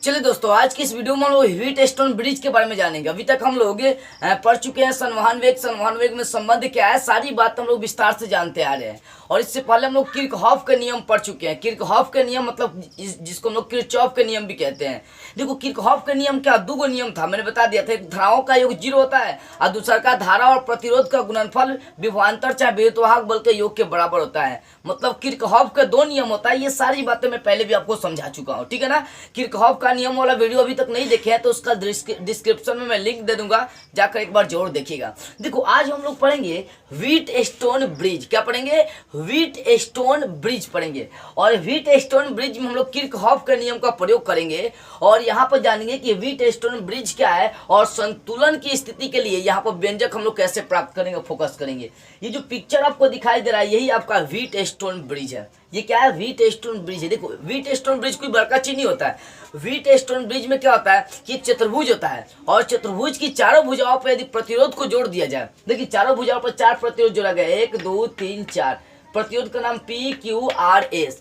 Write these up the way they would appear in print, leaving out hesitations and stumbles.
चलिए दोस्तों, आज की इस वीडियो में हम लोग हीट स्टोन ब्रिज के बारे में जानेंगे। अभी तक हम लोग पढ़ चुके हैं संवहन वेग में संबंध क्या है, सारी बात हम लोग विस्तार से जानते आ रहे हैं। और इससे पहले हम लोग किर्चहॉफ के नियम पढ़ चुके हैं। किर्चहॉफ के नियम मतलब जिसको हम लोग किरचॉफ के नियम भी कहते हैं। देखो, किर्चहॉफ के नियम क्या, दो नियम था, मैंने बता दिया था। एक धाराओं का योग 0 होता है और दूसरा का धारा और प्रतिरोध का गुणनफल विभवांतर चाहे विद्युतवाहक बल के योग के बराबर होता है। मतलब किर्चहॉफ के दो नियम होता है। ये सारी बातें मैं पहले भी आपको समझा चुका हूँ, ठीक है ना। किर्चहॉफ का नियम वाला वीडियो अभी तक नहीं देखे हैं तो उसका डिस्क्रिप्शन में मैं लिंक दे दूंगा, जाकर एक बार जरूर देखिएगा। देखो, आज हम लोग पढ़ेंगे व्हीट स्टोन ब्रिज। क्या पढ़ेंगे? व्हीट स्टोन ब्रिज पढ़ेंगे। और व्हीट स्टोन ब्रिज में हम लोग किर्चहॉफ के नियम का प्रयोग करेंगे और यहाँ पर जानेंगे कि व्हीट स्टोन ब्रिज क्या है और संतुलन की स्थिति के लिए यहाँ पर व्यंजक हम लोग कैसे प्राप्त करेंगे, फोकस करेंगे। ये जो पिक्चर आपको दिखाई दे रहा है, यही आपका व्हीट स्टोन ब्रिज है। ये क्या है? व्हीट स्टोन ब्रिज है। देखो, व्हीट स्टोन ब्रिज कोई बड़का चीज नहीं होता है। व्हीट स्टोन ब्रिज में क्या होता है कि चतुर्भुज होता है और चतुर्भुज की चारों भुजाओं पर यदि प्रतिरोध को जोड़ दिया जाए, देखिए चारों भुजाओं पर 4 प्रतिरोध जोड़ा गया, 1 2 3 4। प्रतिरोध का नाम PQRS।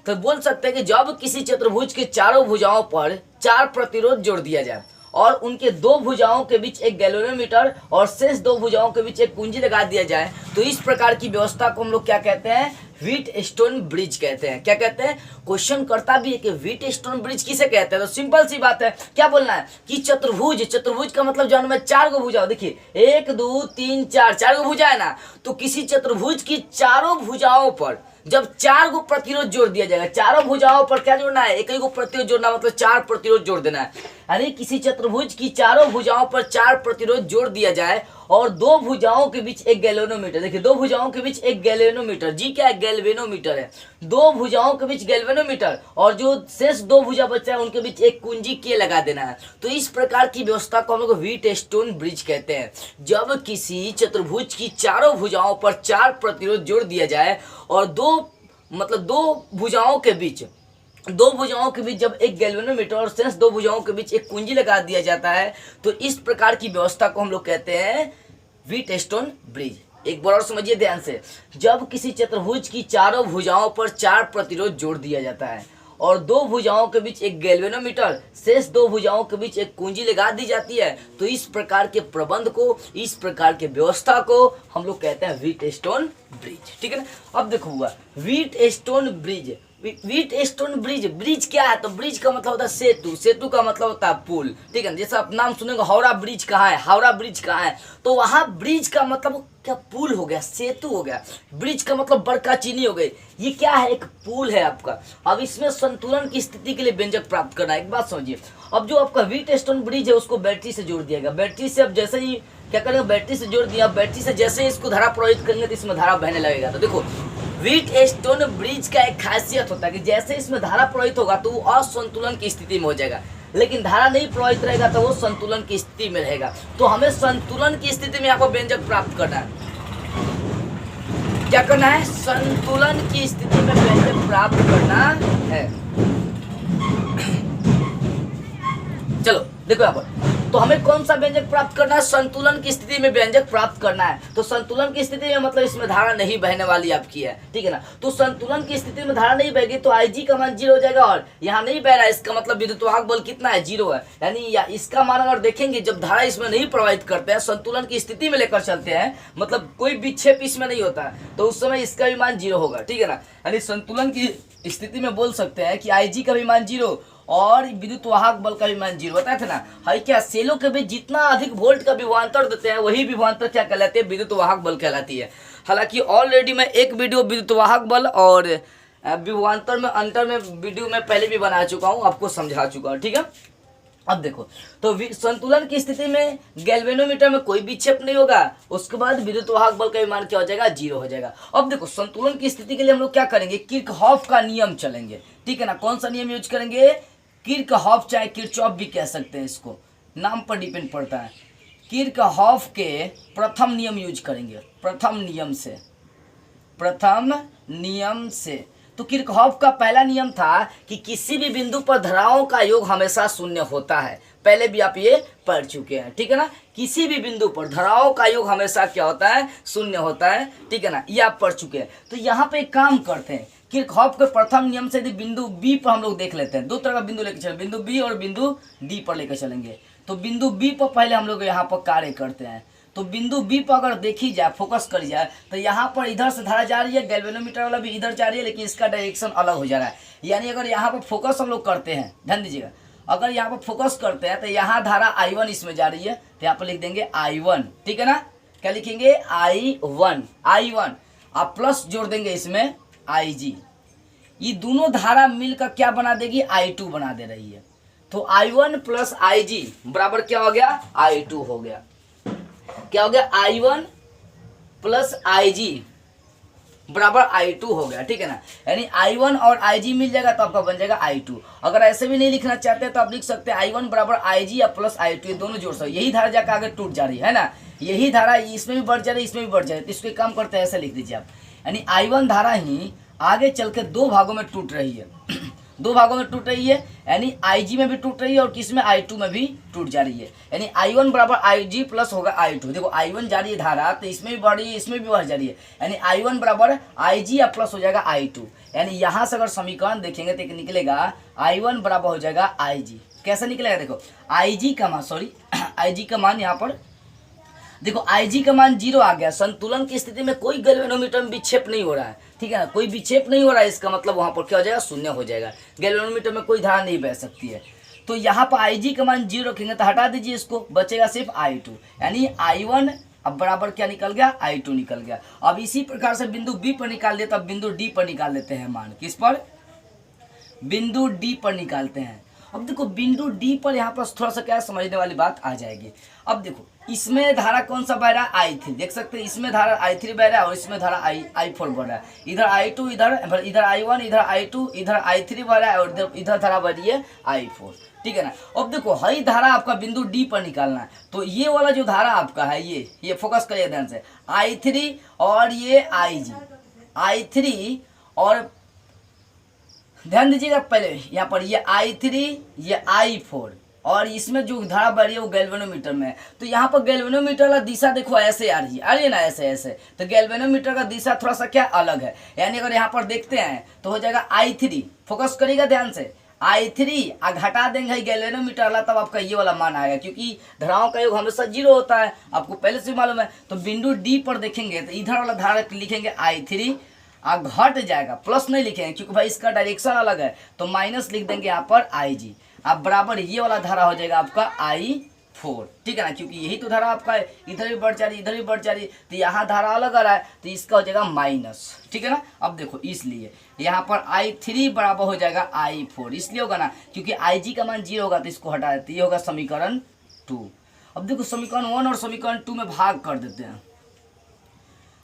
तो बोल सकते हैं कि जब किसी चतुर्भुज के चारों भुजाओं पर 4 प्रतिरोध जोड़ दिया जाए और उनके 2 भुजाओं के बीच एक गैल्वेनोमीटर और शेष 2 भुजाओं के बीच एक कुंजी लगा दिया जाए, तो इस प्रकार की व्यवस्था को हम लोग क्या कहते हैं? व्हीट स्टोन ब्रिज कहते हैं। क्या कहते हैं? क्वेश्चन करता भी है कि व्हीट स्टोन ब्रिज किसे कहते हैं। तो सिंपल सी बात है, क्या बोलना है कि चतुर्भुज का मतलब जान में 4 गो भुजा। देखिए 1 2 3 4, 4 गो भुजा है ना। तो किसी चतुर्भुज की चारों भुजाओं पर जब 4 गो प्रतिरोध जोड़ दिया जाएगा, चारों भुजाओं पर क्या जोड़ना है? एक ही गो प्रतिरोध जोड़ना, मतलब 4 प्रतिरोध जोड़ देना है। यानी किसी चतुर्भुज की चारों भुजाओं पर 4 प्रतिरोध जोड़ दिया जाए और 2 भुजाओं के बीच एक गैल्वेनोमीटर। देखिए 2 भुजाओं के बीच एक गैल्वेनोमीटर, जी क्या है? गैल्वेनोमीटर है। 2 भुजाओं के बीच गैल्वेनोमीटर और जो शेष 2 भुजा बचा है उनके बीच एक कुंजी के लगा देना है। तो इस प्रकार की व्यवस्था को हम लोग व्हीट स्टोन ब्रिज कहते हैं। जब किसी चतुर्भुज की चारों भुजाओं पर 4 प्रतिरोध जोड़ दिया जाए और 2 भुजाओं के बीच जब एक गैल्वेनोमीटर और शेष 2 भुजाओं के बीच एक कुंजी लगा दिया जाता है, तो इस प्रकार की व्यवस्था को हम लोग कहते हैं व्हीट स्टोन ब्रिज। एक बार और समझिए ध्यान से, जब किसी चतुर्भुज की चारों भुजाओं पर 4 प्रतिरोध जोड़ दिया जाता है और 2 भुजाओं के बीच एक गैल्वेनोमीटर, शेष 2 भुजाओं के बीच एक कुंजी लगा दी जाती है, तो इस प्रकार के प्रबंध को, इस प्रकार के व्यवस्था को हम लोग कहते हैं व्हीट स्टोन ब्रिज, ठीक है ना। अब देखो हुआ wheat stone bridge. Wheat stone bridge क्या है? तो ब्रिज का मतलब होता है सेतु, सेतु का मतलब होता है पुल, ठीक है। जैसे आप नाम सुनेंगे हावड़ा ब्रिज कहाँ है, हावड़ा ब्रिज कहाँ है, तो वहाँ ब्रिज का मतलब क्या? पुल हो गया, सेतु हो गया। ब्रिज का मतलब बड़का चीनी हो गई। ये क्या है? एक पुल है आपका। अब इसमें संतुलन की स्थिति के लिए व्यंजक प्राप्त करना है। एक बात समझिए, अब जो आपका व्हीट स्टोन ब्रिज है उसको बैटरी से जोड़ दिया गया। बैटरी से अब जैसे ही क्या करेंगे, बैटरी से जोड़ दिया, बैटरी से जैसे ही इसको धारा प्रवाहित करेंगे तो इसमें धारा बहने लगेगा। तो देखो, व्हीट स्टोन ब्रिज का एक खासियत होता है कि जैसे इसमें धारा प्रवाहित होगा तो वो असंतुलन की स्थिति में हो जाएगा, लेकिन धारा नहीं प्रवाहित रहेगा तो वो संतुलन की स्थिति में रहेगा। तो हमें संतुलन की स्थिति में यहाँ पर व्यंजक प्राप्त करना है। क्या करना है? संतुलन की स्थिति में व्यंजक प्राप्त करना है। चलो देखो यहाँ पर, तो हमें कौन सा व्यंजक प्राप्त करना है? संतुलन की स्थिति में व्यंजक प्राप्त करना है। तो संतुलन की स्थिति में मतलब इसमें धारा नहीं बहने वाली आपकी है, ठीक है ना। तो संतुलन की स्थिति में धारा नहीं बहेगी तो IG का मान 0 हो जाएगा और यहाँ नहीं बह रहा है, इसका मतलब विद्युतवाहक बल कितना है? 0 है। यानी इसका मान अगर देखेंगे, जब धारा इसमें नहीं प्रवाहित करते हैं, संतुलन की स्थिति में लेकर चलते हैं, मतलब कोई विक्षेप इसमें नहीं होता है, तो उस समय इसका भी मान 0 होगा, ठीक है ना। यानी संतुलन की स्थिति में बोल सकते हैं कि IG का भी मान 0 और विद्युत वाहक बल का भी मान 0 बताया था ना। है क्या? सेलों के बीच जितना अधिक वोल्ट का विभवांतर देते हैं वही विभवांतर क्या कहलाते हैं? विद्युत वाहक बल कहलाती है। हालांकि ऑलरेडी मैं एक वीडियो विद्युत वाहक बल और विभवांतर में अंतर में वीडियो में पहले भी बना चुका हूँ, आपको समझा चुका हूँ, ठीक है। अब देखो, तो संतुलन की स्थिति में गैल्वेनोमीटर में कोई विक्षेप नहीं होगा, उसके बाद विद्युत वाहक बल का भी मान क्या हो जाएगा? 0 हो जाएगा। अब देखो, संतुलन की स्थिति के लिए हम लोग क्या करेंगे? किर्चहॉफ का नियम चलेंगे, ठीक है ना। कौन सा नियम यूज करेंगे? किर्चहॉफ, चाहे किरचॉफ भी कह सकते हैं, इसको नाम पर डिपेंड पड़ता है। किर्चहॉफ के प्रथम नियम यूज करेंगे, प्रथम नियम से। तो किर्चहॉफ का पहला नियम था कि किसी भी बिंदु पर धाराओं का योग हमेशा शून्य होता है। पहले भी आप ये पढ़ चुके हैं, ठीक है ना। किसी भी बिंदु पर धाराओं का योग हमेशा क्या होता है? शून्य होता है, ठीक है ना। ये आप पढ़ चुके हैं। तो यहाँ पे एक काम करते हैं किरचॉफ के प्रथम नियम से यदि बिंदु बी पर हम लोग देख लेते हैं, दो तरह का बिंदु लेकर चलेंगे, बिंदु बी और बिंदु डी पर लेकर चलेंगे। तो बिंदु बी पर पहले हम लोग यहाँ पर कार्य करते हैं। तो बिंदु बी पर अगर देखी जाए, फोकस करी जाए, तो यहाँ पर इधर से धारा जा रही है, गैल्वेनोमीटर वाला भी इधर जा रही है, लेकिन इसका डायरेक्शन अलग हो जा रहा है। यानी अगर यहाँ पर फोकस हम लोग करते हैं, ध्यान दीजिएगा, अगर यहाँ पर फोकस करते हैं तो यहाँ धारा I1 इसमें जा रही है, तो यहाँ पर लिख देंगे I1, ठीक है ना। क्या लिखेंगे? I1 आप प्लस जोड़ देंगे इसमें IG। ये दोनों धारा मिलकर क्या बना देगी? I2 बना दे रही है। तो I1 प्लस IG बराबर क्या हो गया? I2 हो गया। क्या हो गया? I1 प्लस IG बराबर I2 हो गया, ठीक है ना। यानी I1 और IG मिल जाएगा तो आपका बन जाएगा I2। अगर ऐसे भी नहीं लिखना चाहते तो आप लिख सकते हैं I1 बराबर IG या प्लस I2, ये दोनों जोड़ सकते। यही धारा जाकर आगे टूट जा रही है ना, यही धारा इसमें भी बढ़ जा रही है, इसमें भी बढ़ जा रही है। तो इसको काम करते हैं, ऐसे लिख दीजिए आप। यानी I1 धारा ही आगे चल के दो भागों में टूट रही है, दो भागों में टूट रही है, यानी IG में भी टूट रही है और किस में? I2 में भी टूट जा रही है। यानी I1 बराबर IG प्लस होगा I2। देखो I1 जा रही है धारा, तो इसमें भी बढ़ रही है, इसमें भी बढ़ जा रही है। यानी I1 बराबर IG या प्लस हो जाएगा I2। यानी यहाँ से अगर समीकरण देखेंगे तो एक निकलेगा I1 बराबर हो जाएगा IG। कैसे निकलेगा? देखो IG का मान, सॉरी IG का मान यहाँ पर देखो, IG का मान 0 आ गया। संतुलन की स्थिति में कोई गैल्वेनोमीटर में विक्षेप नहीं हो रहा है, ठीक है ना, कोई विक्षेप नहीं हो रहा है, इसका मतलब वहां पर क्या हो जाएगा? शून्य हो जाएगा। गैल्वेनोमीटर में कोई धारा नहीं बह सकती है। तो यहाँ पर IG का मान 0 रखेंगे तो हटा दीजिए इसको, बचेगा सिर्फ I2। यानी I1 अब बराबर क्या निकल गया? I2 निकल गया। अब इसी प्रकार से बिंदु B पर निकाल दिया, तब बिंदु D पर निकाल लेते हैं मान। किस पर? बिंदु D पर निकालते हैं। अब देखो बिंदु D पर यहाँ पर थोड़ा सा क्या समझने वाली बात आ जाएगी। अब देखो इसमें धारा कौन सा बह रहा है? I3, देख सकते हैं इसमें धारा I3 बह रहा है और इसमें धारा I4 बह रहा है। इधर I2, इधर I1, इधर I2, इधर I3 बह रहा है और इधर धारा बह रही है I4, ठीक है ना। अब देखो हई धारा आपका बिंदु D पर निकालना है, तो ये वाला जो धारा आपका है, ये फोकस करिए ध्यान से, I3 और ये IG, I3 और ध्यान दीजिएगा पहले यहाँ पर ये I3, ये I4 और इसमें जो धारा बढ़ रही है वो गैल्वेनोमीटर में है। तो यहाँ पर गैल्वेनोमीटर का दिशा देखो ऐसे आ रही है ना, ऐसे। तो गैल्वेनोमीटर का दिशा थोड़ा सा क्या अलग है। यानी अगर यहाँ पर देखते हैं तो हो जाएगा I3, फोकस करिएगा ध्यान से, I3 घटा देंगे गैल्वेनोमीटर वाला, तब आपका ये वाला मान आएगा, क्योंकि धाराओं का योग हमेशा 0 होता है, आपको पहले से मालूम है। तो बिंदु D पर देखेंगे तो इधर वाला धारा लिखेंगे I3, घट जाएगा, प्लस नहीं लिखेंगे क्योंकि भाई इसका डायरेक्शन अलग है, तो माइनस लिख देंगे यहाँ पर IG। अब बराबर ये वाला धारा हो जाएगा आपका I4, ठीक है ना, क्योंकि यही तो धारा आपका है, इधर भी बढ़ जा रही, इधर भी बढ़ जा रही, तो यहाँ धारा अलग आ रहा है, तो इसका हो जाएगा माइनस, ठीक है ना। अब देखो इसलिए यहाँ पर I3 बराबर हो जाएगा I4, इसलिए होगा ना क्योंकि IG का मान 0 होगा, तो इसको हटा देते, ये होगा समीकरण 2। अब देखो समीकरण 1 और समीकरण 2 में भाग कर देते हैं।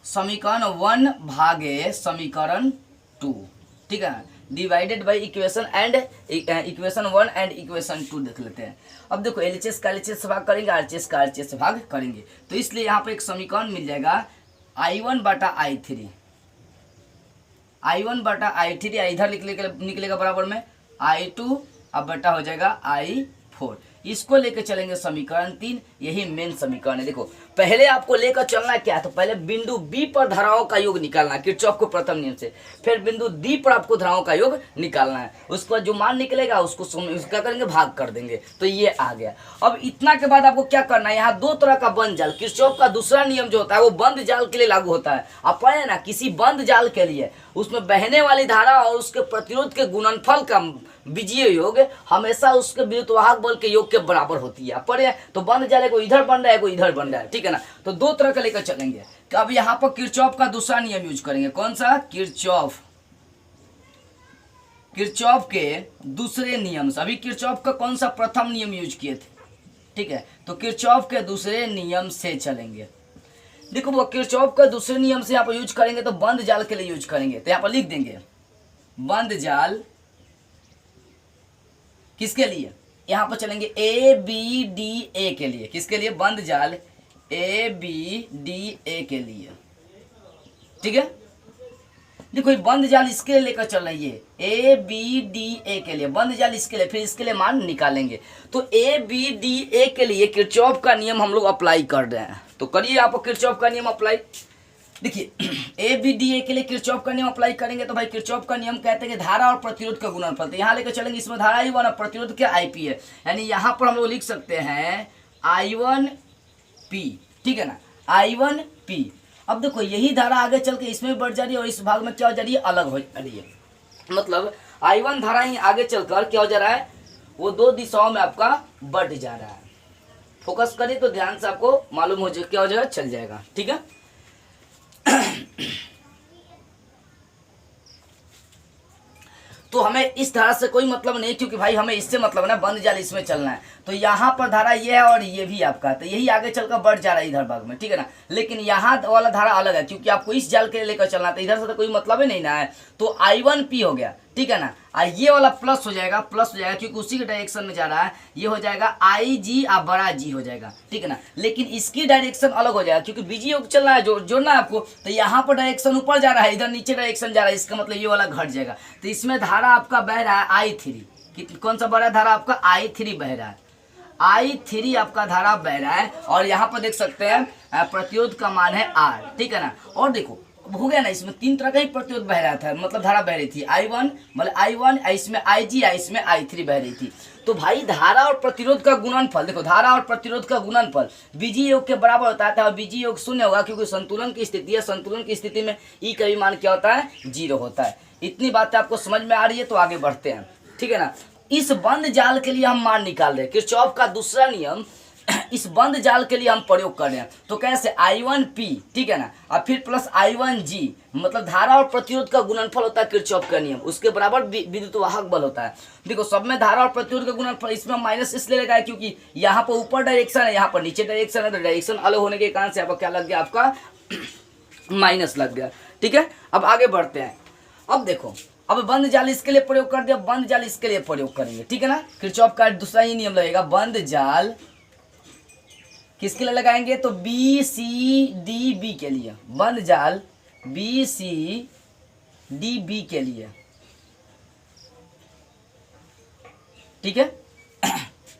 समीकरण 1 भागे समीकरण 2, ठीक है ना, divided by equation 1 and equation 2 देख लेते हैं। अब देखो LHS का LHS से भाग करेंगे, RHS का RHS से भाग करेंगे, तो इसलिए यहाँ पर एक समीकरण मिल जाएगा I1 बटा I3, I1 बटा I3, इधर निकलेगा बराबर में I2, अब बटा हो जाएगा I4। इसको लेकर चलेंगे समीकरण 3, यही मेन समीकरण है। देखो पहले आपको लेकर चलना क्या है, तो पहले बिंदु B पर धाराओं का योग निकालना है किरचॉफ के प्रथम नियम से, फिर बिंदु D पर आपको धाराओं का योग निकालना है, उसके बाद जो मान निकलेगा उसको क्या करेंगे? भाग कर देंगे, तो ये आ गया। अब इतना के बाद आपको क्या करना है, यहाँ दो तरह का बंद जाल, किरचॉफ का दूसरा नियम जो होता है वो बंद जाल के लिए लागू होता है। आप पढ़े ना, किसी बंद जाल के लिए उसमें बहने वाली धारा और उसके प्रतिरोध के गुणनफल का बीजीय योग हमेशा उसके विद्युत वाहक बल के योग के बराबर होती है। पढ़े तो बंद जाल को इधर बन रहा है, को इधर बन रहा है, ठीक है ना। तो दो तरह का लेकर चलेंगे। तो अब यहाँ पर किरचॉफ का दूसरा नियम यूज करेंगे, कौन सा? किरचॉफ के दूसरे नियम से। अभी किरचॉफ का कौन सा प्रथम नियम यूज किए थे, ठीक है, तो किरचॉफ के दूसरे नियम से चलेंगे। देखो वो किरचॉफ का दूसरे नियम से यहाँ पर यूज करेंगे, तो बंद जाल के लिए यूज करेंगे, तो यहाँ पर लिख देंगे बंद जाल किसके लिए, यहाँ पर चलेंगे ABDA के लिए। किसके लिए? बंद जाल ABDA के लिए, ठीक है। देखो ये बंद जाल इसके लिए लेकर चल रही है, ABDA के लिए बंद जाल इसके लिए, फिर इसके लिए मान निकालेंगे। तो ABDA के लिए किरचॉफ का नियम हम लोग अप्लाई कर रहे हैं, तो करिए आप किरचॉफ का नियम अप्लाई। देखिए ए बी डी ए के लिए किरचॉफ का नियम अप्लाई करेंगे तो भाई किरचॉफ का नियम कहते हैं कि धारा और प्रतिरोध का गुणनफल। तो यहाँ लेकर चलेंगे, इसमें धारा I1 और प्रतिरोध क्या IP है, यानी यहाँ पर हम लोग लिख सकते हैं I1P, ठीक है ना, I1P। अब देखो यही धारा आगे चल के इसमें भी बढ़ जा रही है और इस भाग में क्या हो जा रही है, अलग हो जा रही है। मतलब I1 धारा ही आगे चलकर क्या हो जा रहा है, वो दो दिशाओं में आपका बढ़ जा रहा है। फोकस करिए तो ध्यान से आपको मालूम हो जाए, क्या हो जाएगा, चल जाएगा, ठीक है। तो हमें इस धारा से कोई मतलब नहीं, क्योंकि भाई हमें इससे मतलब है ना, बंद जाल इसमें चलना है। तो यहाँ पर धारा ये है और ये भी आपका, तो यही आगे चलकर बढ़ जा रहा है इधर भाग में, ठीक है ना। लेकिन यहाँ वाला धारा अलग है, क्योंकि आपको इस जाल के लेकर चलना है, तो इधर से तो कोई मतलब ही नहीं ना है। तो I1P हो गया, ठीक है ना। ये वाला प्लस हो जाएगा, प्लस हो जाएगा क्योंकि उसी के डायरेक्शन में जा रहा है। ये हो जाएगा IG और बड़ा G हो जाएगा, ठीक है ना। लेकिन इसकी डायरेक्शन अलग हो जाएगा, क्योंकि बीजी योग चलना है, जोड़ना है आपको। तो यहाँ पर डायरेक्शन ऊपर जा रहा है, इधर नीचे डायरेक्शन जा रहा है, इसका मतलब ये वाला घट जाएगा। तो इसमें धारा आपका बह रहा है I3। कौन सा बह रहा है धारा आपका, I3 बह रहा है। I3 आपका धारा बह रहा है। और यहाँ पर देख सकते हैं प्रतिरोध का मान है R, ठीक है ना। और देखो हो गया ना, इसमें तीन तरह का ही प्रतिरोध बह रहा था, मतलब धारा बह रही थी। I1 मतलब I1, इसमें IG, इसमें I3 बह रही थी। तो भाई धारा और प्रतिरोध का गुणनफल, देखो धारा और प्रतिरोध का गुणनफल बीजी योग के बराबर होता है। और बीजी योग शून्य होगा, क्योंकि संतुलन की स्थिति है। संतुलन की स्थिति में ई का भी मान क्या होता है, 0 होता है। इतनी बातें आपको समझ में आ रही है, तो आगे बढ़ते हैं, ठीक है ना। इस बंद जाल के लिए हम मान निकाल रहे हैं, किरचॉफ का दूसरा नियम इस बंद जाल के लिए हम प्रयोग कर रहे हैं। तो कैसे, I1P, ठीक है ना, और फिर प्लस I1G, मतलब धारा और प्रतिरोध का गुणनफल होता है किरचॉफ का नियम, उसके बराबर विद्युत वाहक बल होता है। देखो सब में धारा और प्रतिरोध का गुणनफल, इसमें माइनस इसलिए लगा है क्योंकि यहाँ पर ऊपर डायरेक्शन है, यहाँ पर नीचे डायरेक्शन है। तो डायरेक्शन अलग होने के कारण से आपका क्या लग गया, आपका माइनस लग गया, ठीक है। अब आगे बढ़ते हैं। अब देखो, अब बंद जाल इसके लिए प्रयोग कर दिया, बंद जाल इसके लिए प्रयोग करेंगे, ठीक है ना। किरचॉफ का दूसरा ही नियम लगेगा, बंद जाल किसके लिए लगाएंगे, तो BCDB के लिए, बंद जाल BCDB के लिए, ठीक है।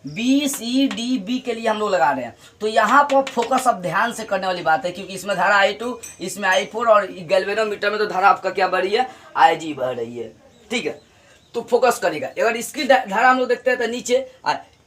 BCDB के लिए हम लोग लगा रहे हैं। तो यहाँ पर फोकस अब ध्यान से करने वाली बात है, क्योंकि इसमें धारा I2, इसमें I4 और गैल्वेनोमीटर में तो धारा आपका क्या बढ़ रही है, IG बढ़ रही है, ठीक है। तो फोकस करेगा। अगर इसकी धारा हम लोग देखते हैं तो नीचे,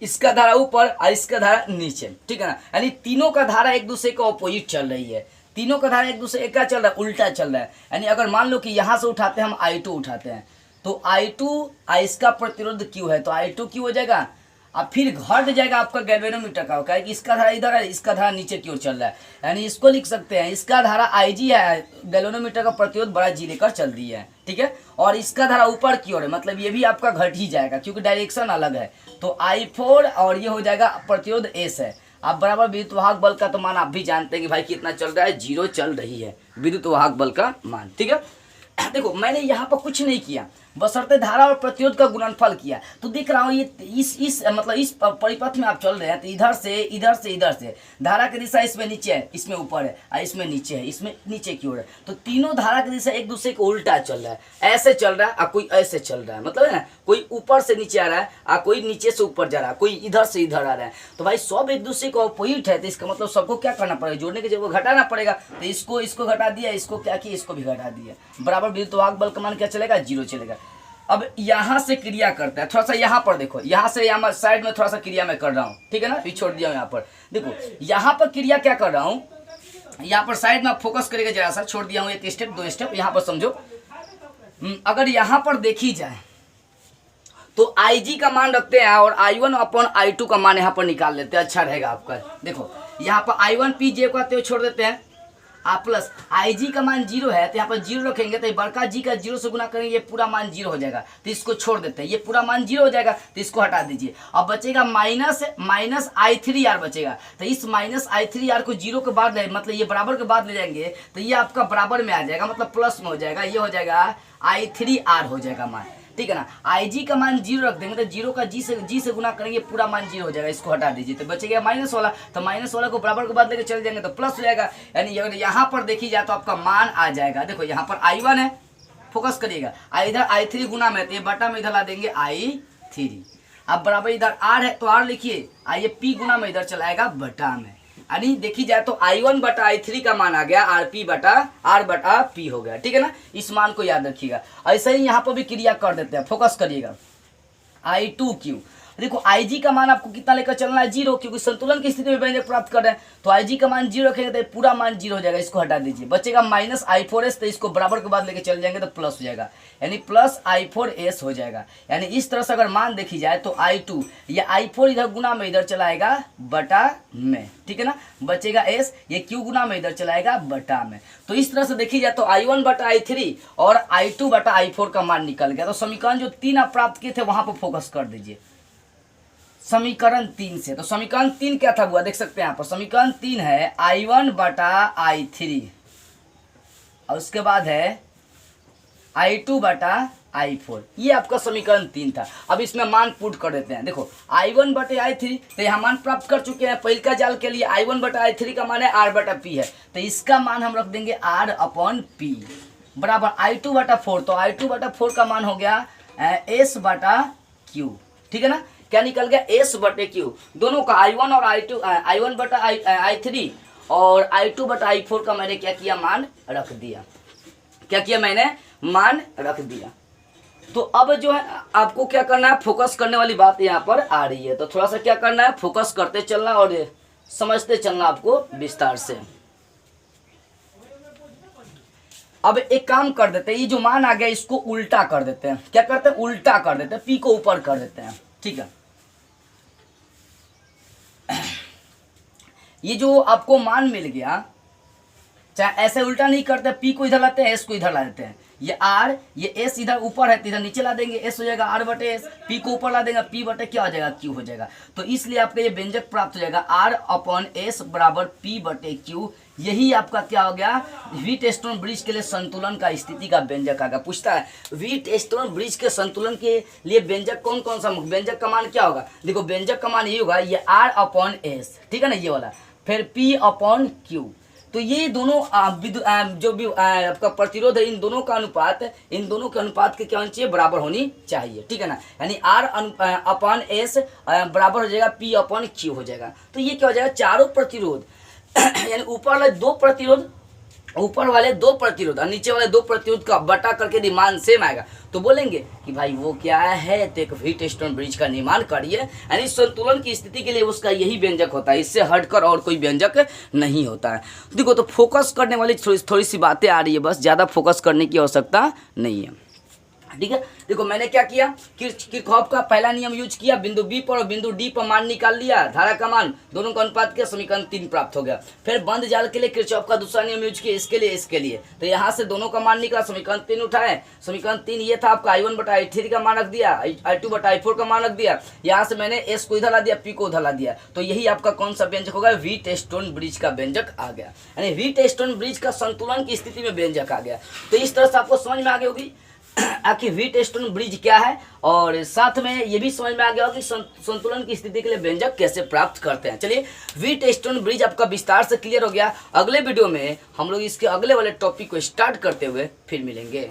इसका धारा ऊपर और इसका धारा नीचे, ठीक है ना। यानी तीनों का धारा एक दूसरे का ऑपोजिट चल रही है। तीनों का धारा एक दूसरे का चल रहा है, उल्टा चल रहा है। यानी अगर मान लो कि यहाँ से उठाते हैं हम I2 उठाते हैं, तो I2 इसका प्रतिरोध Q है, तो I2 Q हो जाएगा। अब फिर घट जाएगा आपका गैल्वेनोमीटर का, क्या है कि इसका धारा इधर है, इसका धारा नीचे की ओर चल रहा है। यानी इसको लिख सकते हैं, इसका धारा IG है, गैल्वेनोमीटर का प्रतिरोध बड़ा G लेकर चल रही है, ठीक है। और इसका धारा ऊपर की ओर है, मतलब ये भी आपका घट ही जाएगा, क्योंकि डायरेक्शन अलग है। तो I4 और ये हो जाएगा प्रतिरोध S है। अब बराबर विद्युत वाहक बल का तो मान आप भी जानते हैं कि भाई कितना चल रहा है, 0 चल रही है विद्युत वाहक बल का मान, ठीक है। देखो मैंने यहाँ पर कुछ नहीं किया, बशर्ते धारा और प्रतिरोध का गुणनफल किया। तो देख रहा हूँ ये इस मतलब इस परिपथ में आप चल रहे हैं, तो इधर से इधर से इधर से धारा की दिशा इसमें नीचे है, इसमें ऊपर है, और इसमें नीचे है, इसमें नीचे की ओर है। तो तीनों धारा की दिशा एक दूसरे को उल्टा चल रहा है, ऐसे चल रहा है और कोई ऐसे चल रहा है, मतलब है ना, कोई ऊपर से नीचे आ रहा है और कोई नीचे से ऊपर जा रहा है, कोई इधर से इधर आ रहा है। तो भाई सब एक दूसरे को अपोजिट है, तो इसका मतलब सबको क्या करना पड़ेगा, जोड़ने की जगह घटाना पड़ेगा। तो इसको घटा दिया, इसको क्या किया, इसको भी घटा दिया, बराबर विद्युत वाहक बल का मान क्या चलेगा, 0 चलेगा। अब यहाँ से क्रिया करता है, थोड़ा सा यहाँ पर देखो, यहाँ से यहाँ साइड में थोड़ा सा क्रिया मैं कर रहा हूँ, ठीक है ना, ये छोड़ दिया हूँ। यहाँ पर देखो, यहाँ पर क्रिया क्या कर रहा हूँ, यहाँ पर साइड में आप फोकस करेगा जरा सा, छोड़ दिया हूँ एक स्टेप 2 स्टेप, यहाँ पर समझो। अगर यहाँ पर देखी जाए तो IG का मान रखते हैं और I1 अपॉन I2 का मान यहाँ पर निकाल लेते हैं, अच्छा रहेगा आपका। देखो यहाँ पर I1P को आते हुए छोड़ देते हैं, प्लस IG का मान 0 है, तो यहाँ पर 0 रखेंगे, तो बड़का G का 0 से गुना करेंगे, ये पूरा मान 0 हो जाएगा। तो इसको छोड़ देते हैं, ये पूरा मान 0 हो जाएगा, तो इसको हटा दीजिए। अब बचेगा माइनस I3R बचेगा। तो इस माइनस I3R को 0 के बाद ले, मतलब ये बराबर के बाद ले जाएंगे, तो ये आपका बराबर में आ जाएगा, मतलब प्लस में हो जाएगा, ये हो जाएगा I3R हो जाएगा मान, ठीक है ना। IG का मान 0 रख देंगे, तो 0 का G से गुना करेंगे, पूरा मान 0 हो जाएगा, इसको हटा दीजिए। तो बचेगा माइनस वाला, तो माइनस वाला को बराबर के बाद लेके चले जाएंगे तो प्लस हो जाएगा। यानी अगर यहाँ पर देखी जाए तो आपका मान आ जाएगा, देखो यहाँ पर I1 है, फोकस करिएगा, इधर I3 गुना में, तो ये बटा में इधर ला देंगे I3। अब बराबर इधर R है तो R लिखिए, ये P गुना में इधर चलाएगा बटा में, यानी देखी जाए तो I1 बटा I3 का मान आ गया R बटा P हो गया, ठीक है ना। इस मान को याद रखिएगा। ऐसे ही यहाँ पर भी क्रिया कर देते हैं, फोकस करिएगा। I2Q, देखो Ig का मान आपको कितना लेकर चलना है, 0, क्योंकि संतुलन की स्थिति में व्यंजक प्राप्त कर रहे हैं। तो Ig का मान 0 रखेंगे तो पूरा मान 0 हो जाएगा, इसको हटा दीजिए, बचेगा माइनस I4S, तो इसको बराबर के बाद लेके चल जाएंगे तो प्लस हो जाएगा, यानी प्लस I4S हो जाएगा। यानी इस तरह से अगर मान देखी जाए तो I2 या I4 इधर गुना में इधर चलाएगा बटा में, ठीक है ना, बचेगा S, ये Q गुना में इधर चलाएगा बटा में। तो इस तरह से देखी जाए तो I1 बटा I3 और I2 बटा I4 का मान निकल गया। तो समीकरण जो 3 आप प्राप्त किए थे वहां पर फोकस कर दीजिए, समीकरण 3 से। तो समीकरण 3 क्या था हुआ, देख सकते हैं यहाँ पर। समीकरण 3 है I1 बटा I3 और उसके बाद है I2 बटा I4, ये आपका समीकरण 3 था। अब इसमें मान पुट कर देते हैं। देखो I1 बटे I3, तो यहाँ मान प्राप्त कर चुके हैं। पहले का जाल के लिए I1 बटा I3 का मान है R बटा P है, तो इसका मान हम रख देंगे R अपॉन P बराबर I2 बटा 4, तो I2 बटा 4 का मान हो गया S बटा Q, ठीक है ना। क्या निकल गया, S बटे Q, दोनों का I1 और I1 बटा I3 और I2 बटा I4 का मैंने क्या किया, मान रख दिया। क्या किया मैंने, मान रख दिया। तो अब जो है आपको क्या करना है, फोकस करने वाली बात यहाँ पर आ रही है। तो थोड़ा सा क्या करना है, फोकस करते चलना और समझते चलना आपको विस्तार से। अब एक काम कर देते हैं, ये जो मान आ गया इसको उल्टा कर देते हैं। क्या करते हैं, उल्टा कर देते हैं, P को ऊपर कर देते हैं, ठीक है। ये जो आपको मान मिल गया, चाहे ऐसे उल्टा नहीं करते, P को इधर लाते हैं, S को इधर ला देते हैं। ये R, ये S इधर ऊपर है तो इधर नीचे ला देंगे, S हो जाएगा R बटे S। P को ऊपर ला देंगे, P बटे क्या हो जाएगा, Q हो जाएगा। तो इसलिए आपका ये व्यंजक प्राप्त हो जाएगा R अपॉन S बराबर P बटे Q। यही आपका क्या हो गया, व्हीटस्टोन ब्रिज के लिए संतुलन का स्थिति का व्यंजक आ गया। पूछता है व्हीटस्टोन ब्रिज के संतुलन के लिए व्यंजक कौन कौन सा, व्यंजक का मान क्या होगा। देखो व्यंजक का मान ये होगा, ये R अपॉन S, ठीक है ना, ये वाला, फिर P अपॉन Q। तो ये दोनों जो भी आपका प्रतिरोध है, इन दोनों का अनुपात, इन दोनों के अनुपात के क्या होनी चाहिए, बराबर होनी चाहिए, ठीक है ना। यानी R अपॉन S बराबर हो जाएगा P अपॉन Q हो जाएगा। तो ये क्या हो जाएगा, चारों प्रतिरोध यानी ऊपर वाले दो प्रतिरोध, ऊपर वाले दो प्रतिरोध और नीचे वाले दो प्रतिरोध का बटा करके यदि मान सेम आएगा तो बोलेंगे कि भाई वो क्या है, तो एक व्हीटस्टोन ब्रिज का निर्माण करिए। यानी संतुलन की स्थिति के लिए उसका यही व्यंजक होता है, इससे हटकर और कोई व्यंजक नहीं होता है। देखो तो फोकस करने वाली थोड़ी सी बातें आ रही है, बस ज़्यादा फोकस करने की आवश्यकता नहीं है, ठीक है। देखो मैंने क्या किया, किरचॉफ का पहला नियम यूज किया, बिंदु बी पर और बिंदु डी पर मान निकाल लिया, धारा का मान दोनों का अनुपात किया, समीकरण 3 प्राप्त हो गया। फिर बंद जाल के लिए किरचॉफ का दूसरा नियम यूज किया, इसके लिए तो यहाँ से दोनों का मान निकला, समीकरण 3 उठाए। समीकरण 3 ये था आपका I1 बटा I3 का मान रख दिया, I2 बटा I4 का मान रख दिया, यहाँ से मैंने S को इधर ला दिया, P को उधर ला दिया। तो यही आपका कौन सा व्यंजक होगा, व्हीटस्टोन ब्रिज का व्यंजक आ गया। यानी व्हीटस्टोन ब्रिज का संतुलन की स्थिति में व्यंजक आ गया। तो इस तरह से आपको समझ में आ गई होगी आखिर व्हीटस्टोन ब्रिज क्या है, और साथ में ये भी समझ में आ गया होगा कि संतुलन की स्थिति के लिए व्यंजक कैसे प्राप्त करते हैं। चलिए व्हीटस्टोन ब्रिज आपका विस्तार से क्लियर हो गया। अगले वीडियो में हम लोग इसके अगले वाले टॉपिक को स्टार्ट करते हुए फिर मिलेंगे।